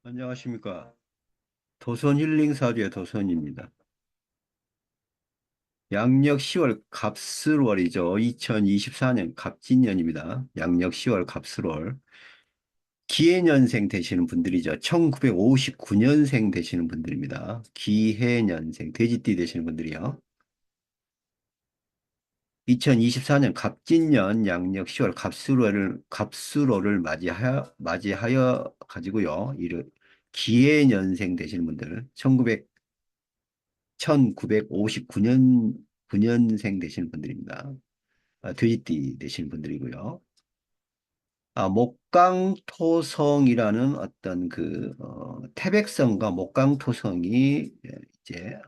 안녕하십니까. 도선 힐링 사주의 도선입니다. 양력 10월 갑슬월이죠. 2024년 갑진년입니다. 양력 10월 갑슬월. 기해년생 되시는 분들이죠. 1959년생 되시는 분들입니다. 기해년생, 돼지띠 되시는 분들이요. 2024년 갑진년 양력 10월 갑술월을 맞이하여 가지고요. 기해년생 되시는 분들, 1959년 9년생 되시는 분들입니다. 돼지띠 되시는 분들이고요. 목강토성이라는 어떤 태백성과 목강토성이 이제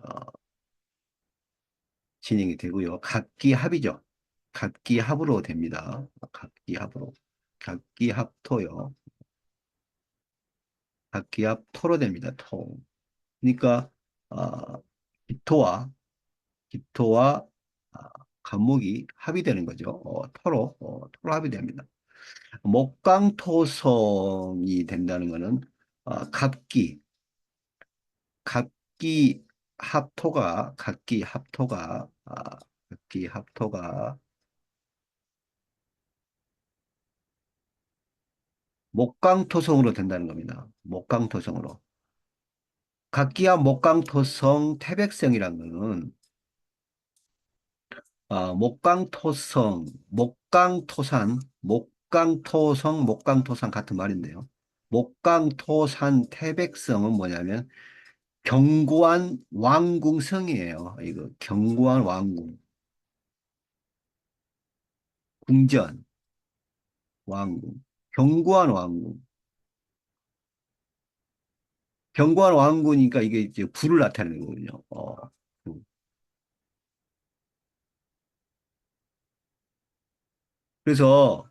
진행이 되고요. 각기합이죠. 각기합으로 됩니다. 각기합으로. 각기합토요. 각기합토로 됩니다. 토. 그러니까 어, 기토와 기토와 아, 간목이 합의되는 거죠. 토로 합의됩니다. 목강토성이 된다는 것은 갑기, 갑기 갑기 합토가 목강토성으로 된다는 겁니다. 목강토성으로. 각기합 목강토성 태백성이라는 것은 목강토산 같은 말인데요. 목강토산 태백성은 뭐냐면 견고한 왕궁성이에요. 이거 견고한 왕궁, 궁전, 왕궁, 견고한 왕궁. 견고한 왕궁이니까 이게 이제 부를 나타내는 거거든요. 음. 그래서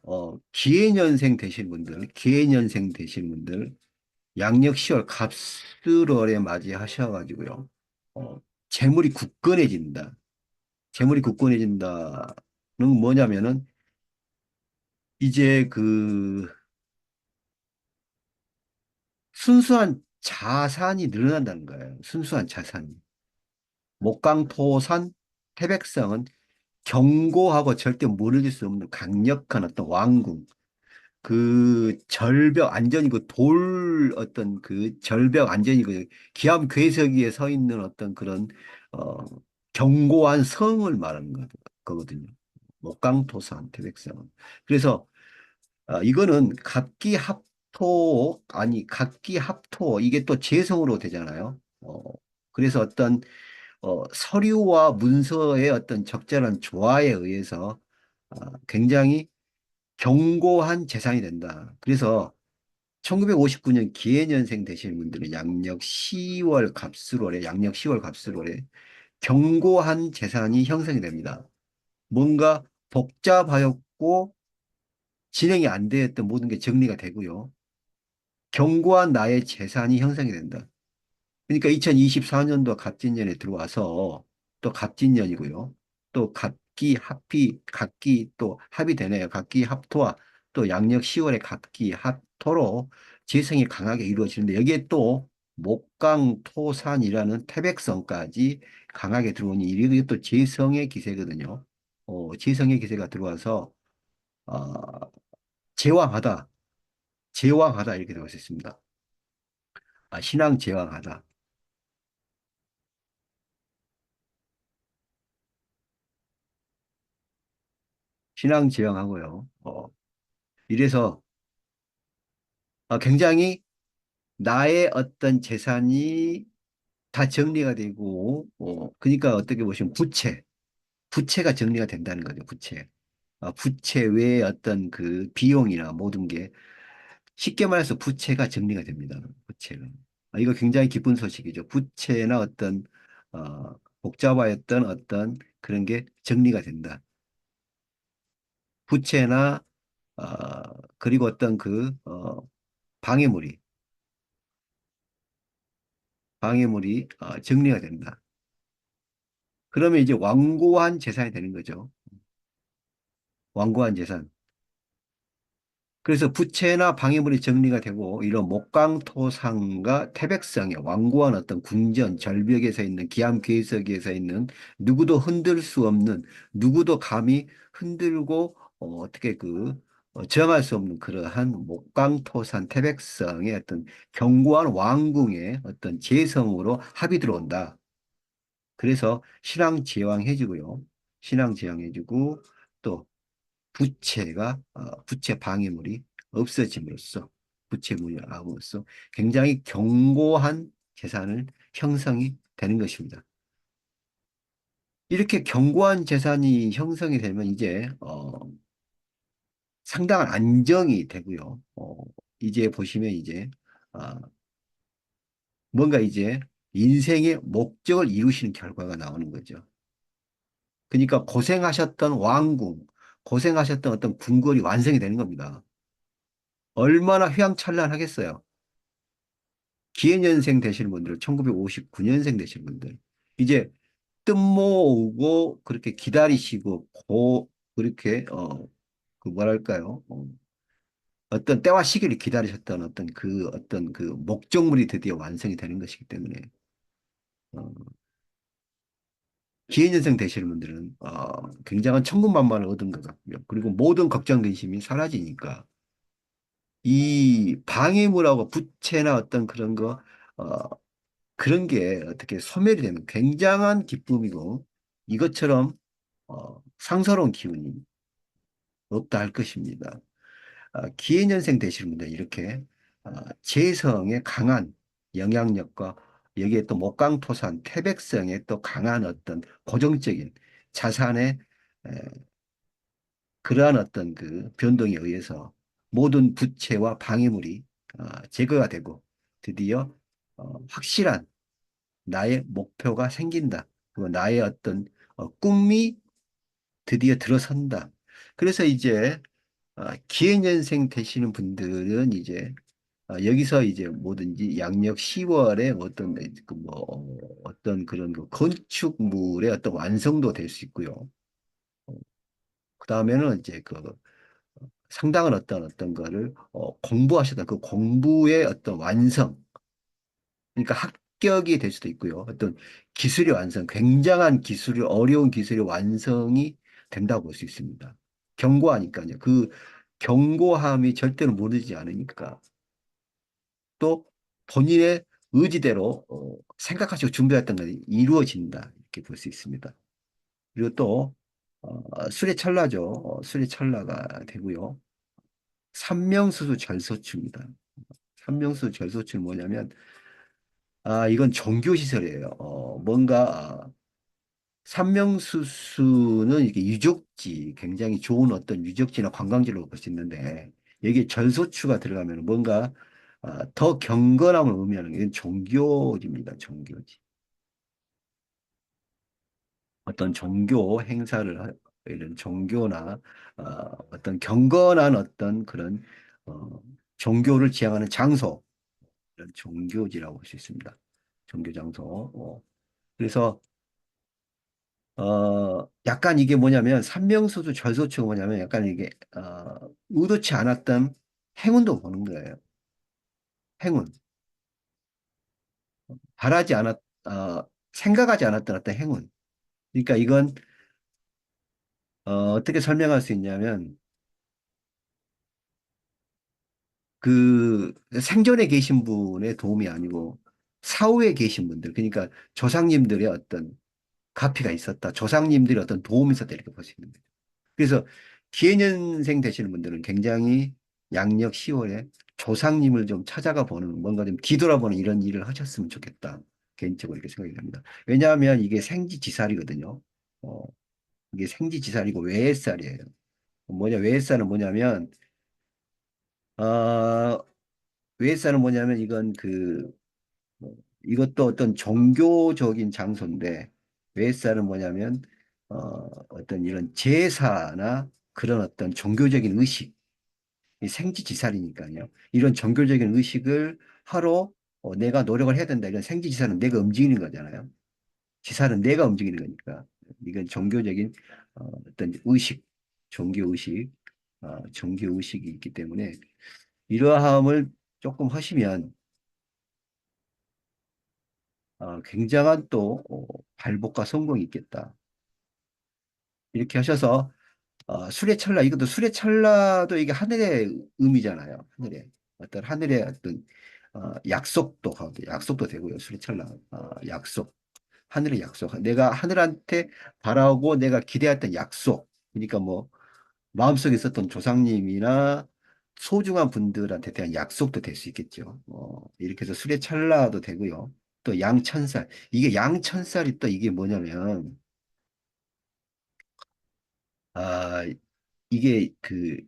기해년생 되신 분들 양력 10월 갑술월에 맞이하셔가지고요. 어, 재물이 굳건해진다. 재물이 굳건해진다는 뭐냐면은 이제 순수한 자산이 늘어난다는 거예요. 순수한 자산이. 목강토산 태백성은 견고하고 절대 무너질 수 없는 강력한 어떤 왕궁. 그 절벽 안전이 돌 어떤 그 절벽 안전이 기암 궤석 위에 서 있는 어떤 그런 어 견고한 성을 말하는 거거든요. 목강토산 태백성은. 그래서 이거는 각기합토 이게 또 재성으로 되잖아요. 그래서 어떤 서류와 문서의 어떤 적절한 조화에 의해서 굉장히 견고한 재산이 된다. 그래서 1959년 기해년생 되시는 분들은 양력 10월 갑술월에 견고한 재산이 형성이 됩니다. 뭔가 복잡하였고 진행이 안 되었던 모든 게 정리가 되고요. 견고한 나의 재산이 형성이 된다. 그러니까 2024년도 갑진년에 들어와서 또 갑진년이고요. 또 각기 또 합이 되네요. 각기 합토와 또 양력 10월에 각기 합토로 재성이 강하게 이루어지는데 여기에 또 목강토산이라는 태백성까지 강하게 들어오니 이게 또 재성의 기세거든요. 재성의 기세가 들어와서 어, 제왕하다, 제왕하다 이렇게 되어 있습니다. 신앙 제왕하다. 신앙 제왕하고요. 이래서 굉장히 나의 어떤 재산이 다 정리가 되고, 그러니까 어떻게 보시면 부채가 정리가 된다는 거죠, 부채. 부채 외에 어떤 그 비용이나 모든 게 쉽게 말해서 부채가 정리가 됩니다. 부채는. 이거 굉장히 기쁜 소식이죠. 부채나 복잡하였던 어떤 그런 게 정리가 된다. 부채나, 그리고 방해물이, 정리가 된다. 그러면 이제 완고한 재산이 되는 거죠. 완고한 재산. 그래서 부채나 방해물이 정리가 되고 이런 목강토상과 태백성의 완고한 어떤 궁전, 절벽에 서 있는 기암괴석에 서 있는 누구도 흔들 수 없는 누구도 감히 흔들고 어떻게 정할 수 없는 그러한 목강토산 태백성의 어떤 견고한 왕궁의 어떤 재성으로 합이 들어온다. 그래서 신앙제왕해주고요. 신앙제왕해주고 또 부채 방해물이 없어짐으로써 부채물이 아으로써 굉장히 견고한 재산을 형성이 되는 것입니다. 이렇게 견고한 재산이 형성이 되면 이제 상당한 안정이 되고요. 이제 보시면 이제 아, 뭔가 이제 인생의 목적을 이루시는 결과가 나오는 거죠. 그러니까 고생하셨던 왕궁, 고생하셨던 어떤 궁궐이 완성이 되는 겁니다. 얼마나 휘황찬란하겠어요. 기해년생 되시는 분들, 1959년생 되시는 분들, 이제 뜬모오고 그렇게 기다리시고 그렇게 그 뭐랄까요? 어떤 때와 시기를 기다리셨던 어떤 그 목적물이 드디어 완성이 되는 것이기 때문에 어, 기해년생 되시는 분들은 굉장한 천군만마를 얻은 것 같고요. 그리고 모든 걱정 근심이 사라지니까 이 방해물하고 부채나 어떤 그런 어, 그런 게 어떻게 소멸이 되면 굉장한 기쁨이고 이것처럼 상서로운 기운이 없다 할 것입니다. 기해년생 되시는 분들 이렇게 재성의 강한 영향력과 여기에 또 목강토산 태백성의 또 강한 어떤 고정적인 자산의 에, 그러한 어떤 그 변동에 의해서 모든 부채와 방해물이 제거가 되고 드디어 확실한 나의 목표가 생긴다. 그리고 나의 어떤 꿈이 드디어 들어선다. 그래서 이제 기해년생 되시는 분들은 이제 여기서 이제 뭐든지 양력 10월에 어떤 그런 그 건축물의 어떤 완성도 될 수 있고요. 그 다음에는 이제 상당한 어떤 거를 공부하셨던 그 공부의 어떤 완성, 그러니까 합격이 될 수도 있고요. 어떤 기술의 완성, 굉장한 기술이, 어려운 기술의 완성이 된다고 볼 수 있습니다. 견고하니까요. 그 견고함이 절대로 무너지지 않으니까. 또 본인의 의지대로 생각하시고 준비했던 것이 이루어진다. 이렇게 볼 수 있습니다. 그리고 또 술의 찰나죠. 술의 찰나가 되고요. 삼명수수 절소추입니다. 삼명수 절소추는 뭐냐면 이건 종교시설이에요. 산명수수는 이게 유적지, 굉장히 좋은 어떤 유적지나 관광지로 볼 수 있는데, 여기에 절소추가 들어가면 뭔가 더 경건함을 의미하는 게 이건 종교지입니다. 종교지. 어떤 종교 행사를, 이런 종교나 어떤 경건한 어떤 그런 종교를 지향하는 장소, 이런 종교지라고 볼 수 있습니다. 종교 장소. 그래서 약간 이게 뭐냐면, 산명수도 절소추가 뭐냐면, 약간 이게, 의도치 않았던 행운도 보는 거예요. 행운. 바라지 않았, 생각하지 않았던 어떤 행운. 그러니까 이건, 어떻게 설명할 수 있냐면, 생전에 계신 분의 도움이 아니고, 사후에 계신 분들, 그러니까 조상님들의 어떤 가피가 있었다. 조상님들의 어떤 도움이 있었다. 이렇게 볼 수 있는 거예요. 그래서 기해년생 되시는 분들은 굉장히 양력 10월에 조상님을 좀 찾아가 보는 뭔가 좀 뒤돌아보는 이런 일을 하셨으면 좋겠다. 개인적으로 이렇게 생각이 됩니다. 왜냐하면 이게 생지지살이거든요. 어, 이게 생지지살이고 외해살이에요. 외해살은 뭐냐면 어, 외해살은 뭐냐면 이것도 어떤 종교적인 장소인데 외해살은 뭐냐면 어떤 이런 제사나 그런 어떤 종교적인 의식 이 생지지살이니까요. 이런 종교적인 의식을 하러 내가 노력을 해야 된다. 이런 생지지살은 내가 움직이는 거잖아요. 지살은 내가 움직이는 거니까. 이건 종교적인 어떤 의식, 종교의식. 종교 의식이 있기 때문에 이러함을 조금 하시면 굉장한 또 발복과 성공이 있겠다. 이렇게 하셔서 술의 찰나 이것도 술의 찰나도 이게 하늘의 의미잖아요. 하늘의 어떤 하늘의 어떤 약속도 하고 약속도 되고요. 술의 찰나 약속 하늘의 약속 내가 하늘한테 바라고 내가 기대했던 약속 그러니까 뭐 마음속에 있었던 조상님이나 소중한 분들한테 대한 약속도 될 수 있겠죠. 이렇게 해서 술의 찰나도 되고요. 또 양천살 이게 양천살이 또 이게 뭐냐면 아 이게 그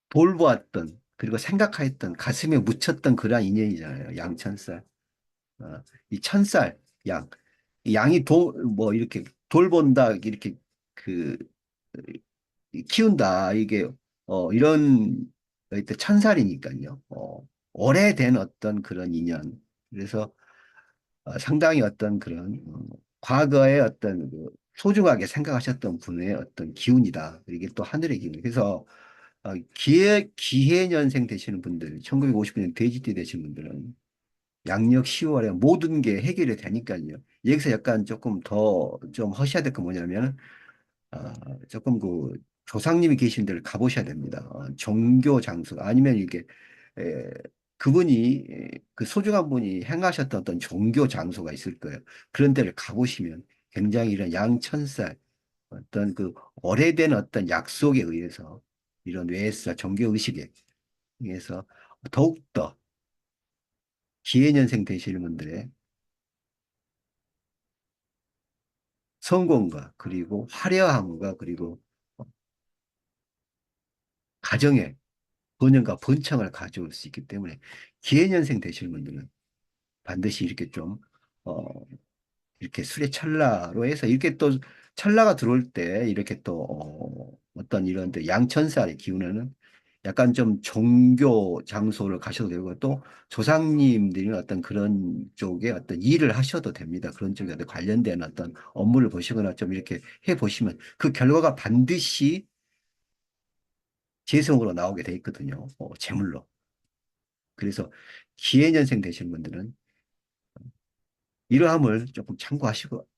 돌보았던 그리고 생각하였던 가슴에 묻혔던 그러한 인연이잖아요. 양천살. 이 천살 양. 이 양이 뭐 이렇게 돌본다 이렇게 그 키운다 이게 이런 일단 천살이니까요. 오래된 어떤 그런 인연. 그래서 상당히 어떤 그런 과거의 어떤 그 소중하게 생각하셨던 분의 어떤 기운이다. 이게 또 하늘의 기운. 그래서 기해년생 되시는 분들, 1959년 돼지띠 되신 분들은 양력 10월에 모든 게 해결이 되니까요. 여기서 약간 조금 더 좀 하셔야 될 거 뭐냐면, 조금 그 조상님이 계신 데를 가보셔야 됩니다. 종교 장소 아니면 이게 에, 그분이 그 소중한 분이 행하셨던 어떤 종교 장소가 있을 거예요. 그런 데를 가보시면 굉장히 이런 양천살 어떤 그 오래된 어떤 약속에 의해서 이런 외사 종교 의식에 의해서 더욱더 기해년생 되시는 분들의 성공과 그리고 화려함과 그리고 가정의 번영과 번창을 가져올 수 있기 때문에 기해년생 되시는 분들은 반드시 이렇게 좀 어, 이렇게 술의 찰나로 해서 이렇게 또 찰나가 들어올 때 이렇게 또 어떤 이런 데 양천살의 기운에는 약간 좀 종교 장소를 가셔도 되고 또 조상님들이 어떤 그런 쪽에 어떤 일을 하셔도 됩니다. 그런 쪽에 관련된 어떤 업무를 보시거나 좀 이렇게 해 보시면 그 결과가 반드시 재성으로 나오게 돼 있거든요. 재물로. 그래서 기해년생 되시는 분들은 이러함을 조금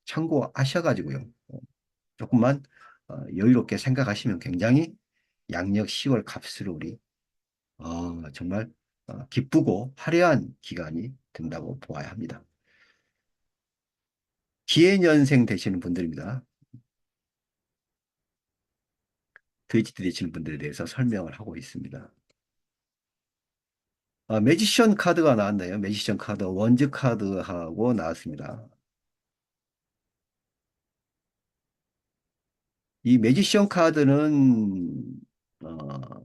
참고하셔가지고요. 조금만 여유롭게 생각하시면 굉장히 양력 10월 갑수로 우리 정말 기쁘고 화려한 기간이 된다고 보아야 합니다. 기해년생 되시는 분들입니다. 돼지띠 되시는 분들에 대해서 설명을 하고 있습니다. 매지션 카드가 나왔네요. 매지션 카드, 원즈 카드하고 나왔습니다. 이 매지션 카드는 어,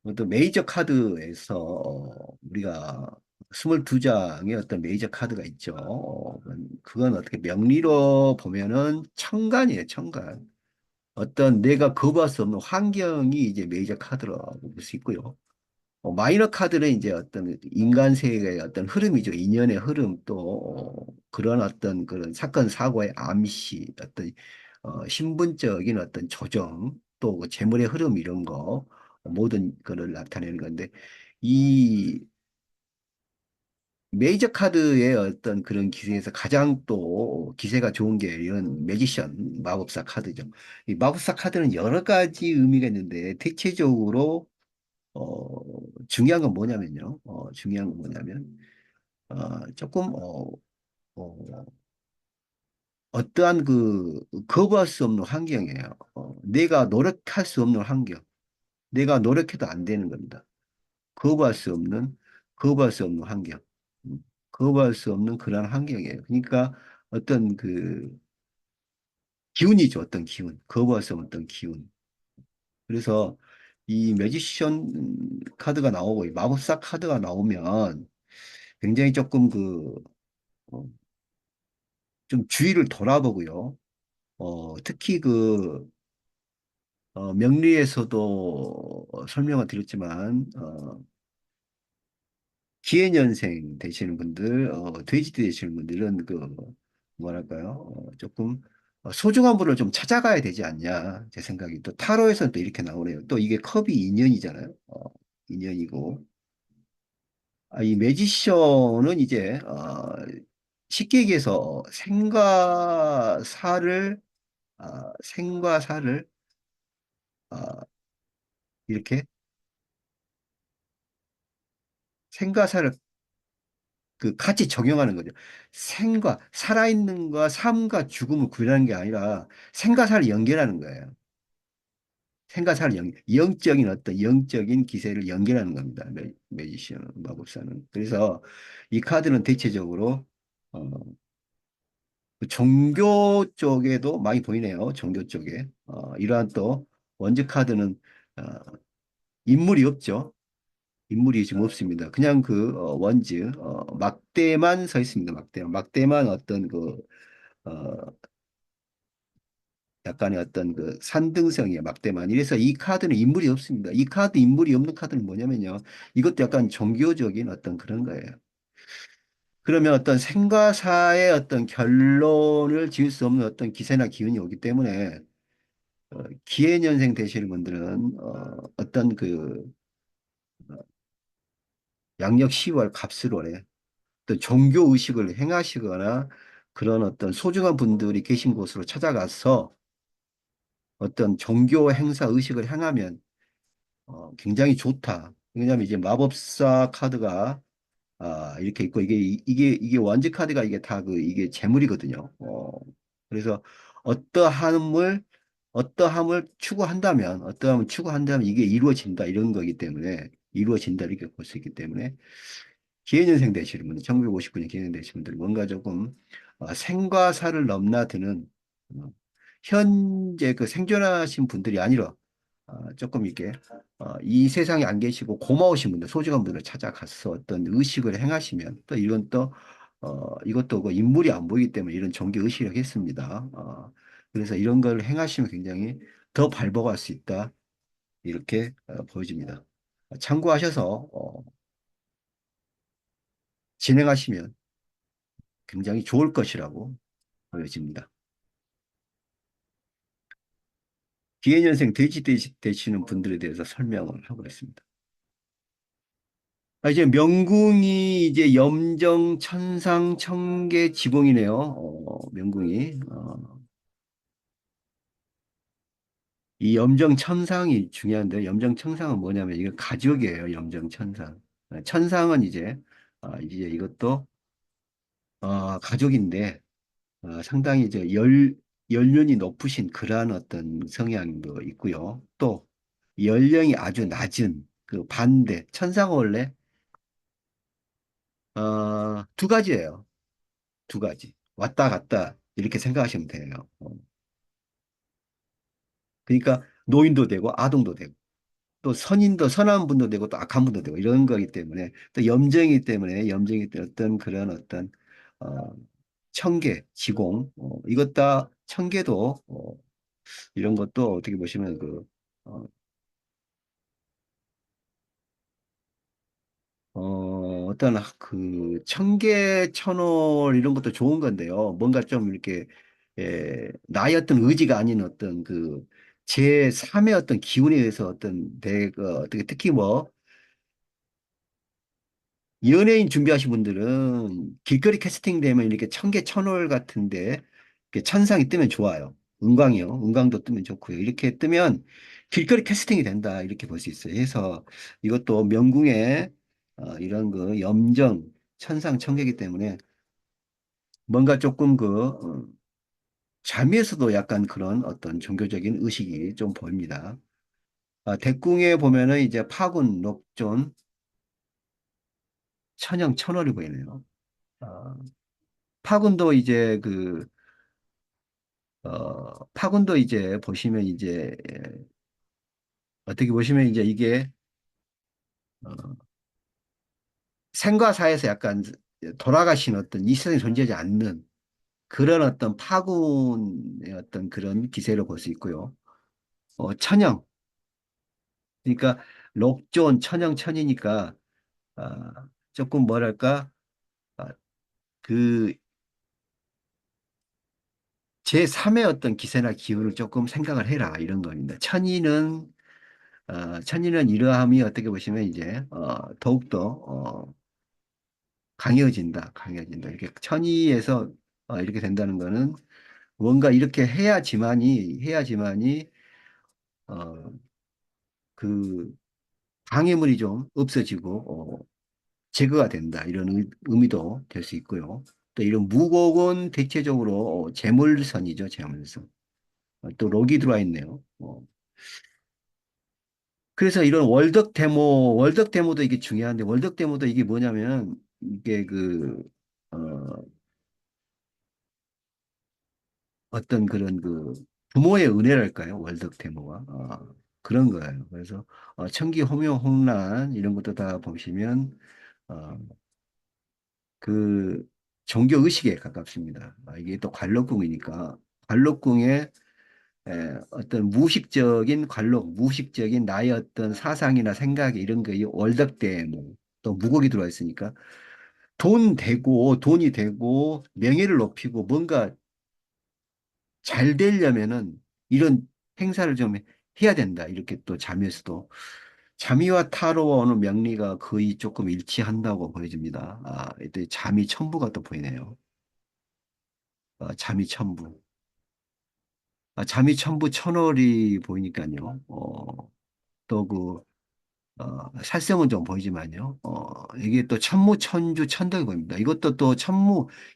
어떤 메이저 카드에서 우리가 22장의 어떤 메이저 카드가 있죠. 그건 어떻게 명리로 보면은 천간이에요, 천간. 어떤 내가 거부할 수 없는 환경이 이제 메이저 카드라고 볼 수 있고요. 마이너 카드는 이제 어떤 인간 세계의 어떤 흐름이죠. 인연의 흐름 또 그런 어떤 그런 사건 사고의 암시 어떤 신분적인 어떤 조정 또그 재물의 흐름 이런 거 모든 거를 나타내는 건데 이 메이저 카드의 어떤 그런 기세에서 가장 또 기세가 좋은 게 이런 매지션 마법사 카드죠. 이 마법사 카드는 여러 가지 의미가 있는데 대체적으로 중요한 건 뭐냐면요. 중요한 건 뭐냐면, 조금, 어떠한 그, 거부할 수 없는 환경이에요. 내가 노력할 수 없는 환경. 내가 노력해도 안 되는 겁니다. 거부할 수 없는, 거부할 수 없는 환경. 거부할 수 없는 그런 환경이에요. 그러니까 어떤 그, 기운이죠. 어떤 기운. 거부할 수 없는 어떤 기운. 그래서 이 매지션 카드가 나오고, 이 마법사 카드가 나오면 굉장히 조금 그, 어, 좀 주위를 돌아보고요. 특히 그 명리에서도 설명을 드렸지만 기해년생 되시는 분들, 돼지띠 되시는 분들은 그 뭐랄까요? 조금 소중한 분을 좀 찾아가야 되지 않냐, 제 생각이. 또 타로에서는 또 이렇게 나오네요. 또 이게 컵이 인연이잖아요. 인연이고. 이 매지션은 이제, 쉽게 얘기해서 생과사를, 아, 이렇게, 생과사를 같이 적용하는 거죠. 살아있는 거, 삶과 죽음을 구별하는 게 아니라 생과 사를 연결하는 거예요. 생과 사를 영적인 어떤 영적인 기세를 연결하는 겁니다. 매지션, 마법사는. 그래서 이 카드는 대체적으로, 어, 그 종교 쪽에도 많이 보이네요. 종교 쪽에. 이러한 또 원즈 카드는 어, 인물이 없죠. 인물이 지금 없습니다. 그냥 원즈 막대만 서 있습니다. 막대만 어떤 약간의 어떤 산등성이에요. 막대만. 이래서 이 카드는 인물이 없습니다. 이 카드 인물이 없는 카드는 뭐냐면요. 이것도 약간 종교적인 어떤 그런 거예요. 그러면 어떤 생과사의 어떤 결론을 지을 수 없는 어떤 기세나 기운이 오기 때문에 기해년생 되시는 분들은 어떤 양력 10월 갑술월에 또 종교 의식을 행하시거나 그런 어떤 소중한 분들이 계신 곳으로 찾아가서 어떤 종교 행사 의식을 행하면 굉장히 좋다. 왜냐하면 이제 마법사 카드가 이렇게 있고 이게 원지 카드가 이게 다 이게 재물이거든요. 그래서 어떠함을 어떠함을 추구한다면 이게 이루어진다 이런 거기 때문에 이루어진다 이렇게 볼 수 있기 때문에 기해년생 되시는 분들, 1959년 기해년 되시는 분들 뭔가 조금 생과 사를 넘나드는 어, 현재 생존하신 분들이 아니라 조금 이렇게 이 세상에 안 계시고 고마우신 분들, 소중한 분을 찾아가서 어떤 의식을 행하시면 또 이건 또 이것도 인물이 안 보이기 때문에 이런 종교 의식을 하겠습니다. 그래서 이런 걸 행하시면 굉장히 더 발복할 수 있다. 이렇게 보여집니다. 참고하셔서 진행하시면 굉장히 좋을 것이라고 보여집니다. 기해년생 돼지 되시는 분들에 대해서 설명을 하고 있습니다. 이제 명궁이 이제 염정, 천상, 청계, 지공이네요. 명궁이. 이 염정, 천상이 중요한데 염정, 천상은 뭐냐면 이거 가족이에요. 염정, 천상. 천상은 이제 이것도 가족인데 상당히 이제 연륜이 높으신 그러한 어떤 성향도 있고요. 또 연령이 아주 낮은 반대. 천상은 원래 두 가지예요. 두 가지. 왔다 갔다 이렇게 생각하시면 돼요. 그러니까 노인도 되고 아동도 되고 또 선한 분도 되고 또 악한 분도 되고 이런 거기 때문에 또 염증이 어떤 그런 어떤 어, 청계, 지공 이것 다 청계도 이런 것도 어떻게 보시면 어, 어떤 청계, 천월 이런 것도 좋은 건데요. 뭔가 좀 이렇게 나의 어떤 의지가 아닌 어떤 제3의 어떤 기운에 의해서 어떻게 특히 뭐 연예인 준비하신 분들은 길거리 캐스팅 되면 이렇게 청계, 천월 같은데 이렇게 천상이 뜨면 좋아요. 은광도 뜨면 좋고요. 이렇게 뜨면 길거리 캐스팅이 된다 이렇게 볼 수 있어요. 해서 이것도 명궁의 이런 염정, 천상, 청계이기 때문에 뭔가 조금 잠에서도 약간 그런 어떤 종교적인 의식이 좀 보입니다. 대궁에 보면은 이제 파군, 녹존, 천영, 천월이 보이네요. 아, 파군도 이제 파군도 이제 보시면 이제 어떻게 보시면 이제 이게 어, 생과 사에서 약간 돌아가신 어떤 이 세상에 존재하지 않는 그런 어떤 파군의 어떤 그런 기세를 볼 수 있고요. 천영. 그러니까 록존, 천영, 천이니까 조금 뭐랄까 아, 그 제3의 어떤 기세나 기운을 조금 생각을 해라 이런 겁니다. 천이는 이러함이 어떻게 보시면 이제 더욱더 강해진다. 이렇게 천이에서 이렇게 된다는 거는 뭔가 이렇게 해야지만이 어, 그 방해물이 좀 없어지고 제거가 된다 이런 의미도 될 수 있고요. 또 이런 무곡은 대체적으로 재물선이죠, 재물선. 또 록이 들어와 있네요. 그래서 이런 월덕 데모도 이게 중요한데, 월덕 데모도 이게 뭐냐면, 이게 어, 어떤 그런 부모의 은혜랄까요? 월덕 데모가. 그런 거예요. 그래서, 청기 호명 홍란, 이런 것도 다 보시면, 어, 그, 종교 의식에 가깝습니다. 이게 또 관록궁이니까, 관록궁에 어떤 무의식적인 나의 어떤 사상이나 생각 이런 거, 이 월덕대 뭐, 또 무곡이 들어와 있으니까 돈이 되고 명예를 높이고 뭔가 잘 되려면은 이런 행사를 좀 해야 된다. 이렇게 또 잠에서도 잠이와 타로와 오는 명리가 거의 조금 일치한다고 보여집니다. 이때 잠이 천부가 또 보이네요. 잠이 천부. 잠이 천부 천월이 보이니까요. 또 살성은 좀 보이지만요. 이게 또 천무, 천주, 천덕이 보입니다. 이것도 또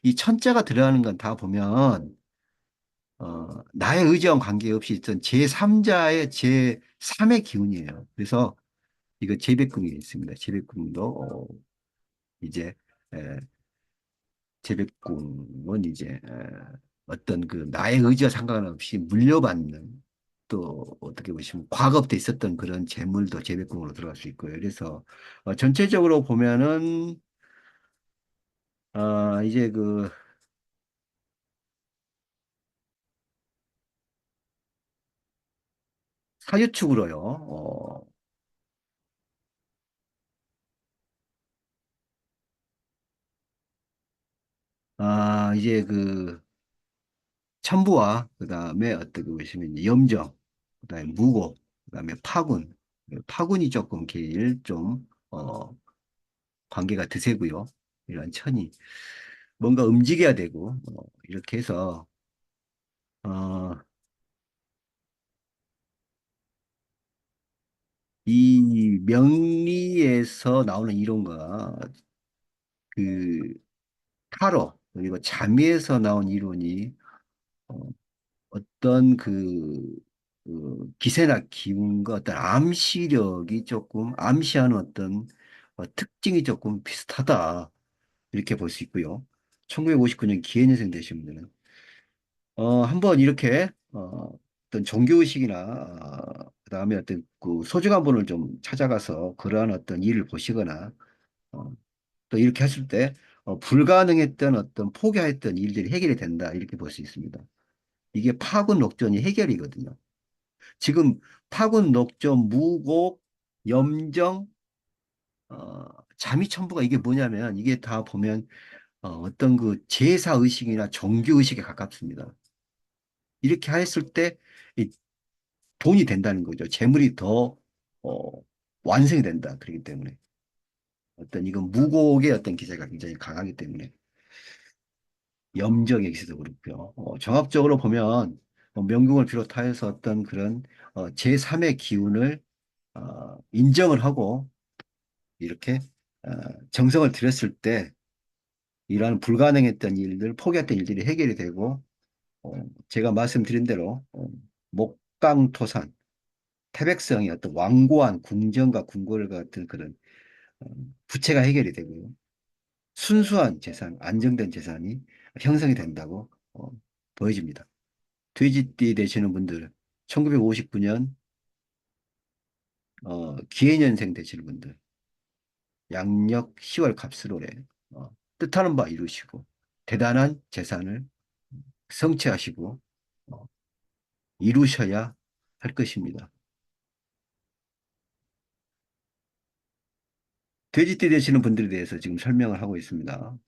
이 천자가 들어가는 건 다 보면, 나의 의지와 관계없이 있던 제3자의 제3의 기운이에요. 그래서 이거 재백궁이 있습니다. 재백궁도, 이제, 에, 재백궁은 이제, 어떤 나의 의지와 상관없이 물려받는 또 어떻게 보시면 과거부터 있었던 그런 재물도 재백궁으로 들어갈 수 있고요. 그래서 전체적으로 보면은 이제 사유축으로요. 이제 천부와 그다음에 어떻게 보시면 이제 염정, 그다음에 무고, 그다음에 파군. 파군이 조금 제일 좀 관계가 드세고요. 이런 천이 뭔가 움직여야 되고 이렇게 해서 어, 이 명리에서 나오는 이론과 그 타로 그리고 잠의에서 나온 이론이 어, 어떤 기세나 기운과 어떤 암시력이 조금 암시하는 어떤 특징이 조금 비슷하다 이렇게 볼 수 있고요. 1959년 기해년생 되신 분들은 한번 이렇게 어떤 종교의식이나 그다음에 어떤 소중한 분을 좀 찾아가서 그러한 어떤 일을 보시거나 어, 또 이렇게 했을 때 불가능했던 어떤 포기했던 일들이 해결이 된다 이렇게 볼 수 있습니다. 이게 파군 녹전이 해결이거든요. 지금 파군 녹전 무곡 염정 자미천부가 이게 뭐냐면 이게 다 보면 어떤 제사 의식이나 종교 의식에 가깝습니다. 이렇게 했을 때 이 돈이 된다는 거죠. 재물이 더 어, 완성이 된다. 그렇기 때문에 어떤 이건 무곡의 어떤 기세가 굉장히 강하기 때문에 염적의 기세도 그렇고요. 종합적으로 보면 명궁을 비롯하여서 어떤 그런 제3의 기운을 인정을 하고 이렇게 어, 정성을 들였을 때 이러한 불가능했던 일들, 포기했던 일들이 해결이 되고 어, 제가 말씀드린 대로 목강토산, 태백성의 어떤 완고한 궁정과 궁궐 같은 그런 어, 부채가 해결이 되고요. 순수한 재산, 안정된 재산이 형성이 된다고 보여집니다. 돼지띠 되시는 분들, 1959년 기해년생 되시는 분들, 양력 10월 갑술올해 뜻하는 바 이루시고 대단한 재산을 성취하시고 어, 이루셔야 할 것입니다. 돼지띠 되시는 분들에 대해서 지금 설명을 하고 있습니다.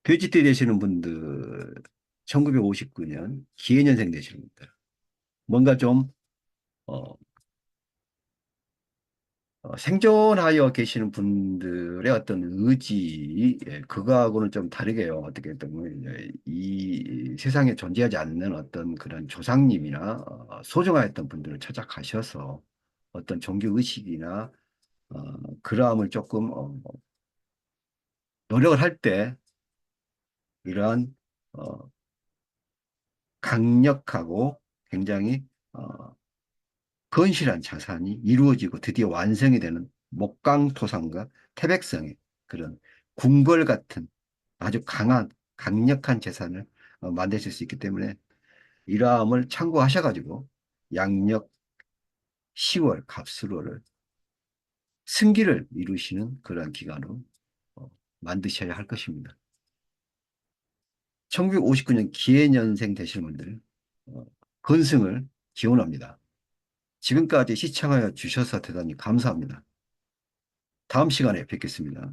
돼지띠 되시는 분들 1959년 기해년생 되시는 분들 뭔가 좀 어, 생존하여 계시는 분들의 어떤 의지, 예, 그거하고는 좀 다르게요. 어떻게 보면 이 세상에 존재하지 않는 어떤 그런 조상님이나 소중하였던 분들을 찾아가셔서 어떤 종교 의식이나 그러함을 조금 노력을 할 때 이러한 어, 강력하고 굉장히 건실한 자산이 이루어지고 드디어 완성이 되는 목강토상과 태백성의 그런 궁궐 같은 아주 강한 강력한 재산을 만드실 수 있기 때문에 이러함을 참고하셔가지고 양력 10월 갑수로를 승기를 이루시는 그러한 기간으로 어, 만드셔야 할 것입니다. 1959년 기해년생 되시는 분들 건승을 기원합니다. 지금까지 시청하여 주셔서 대단히 감사합니다. 다음 시간에 뵙겠습니다.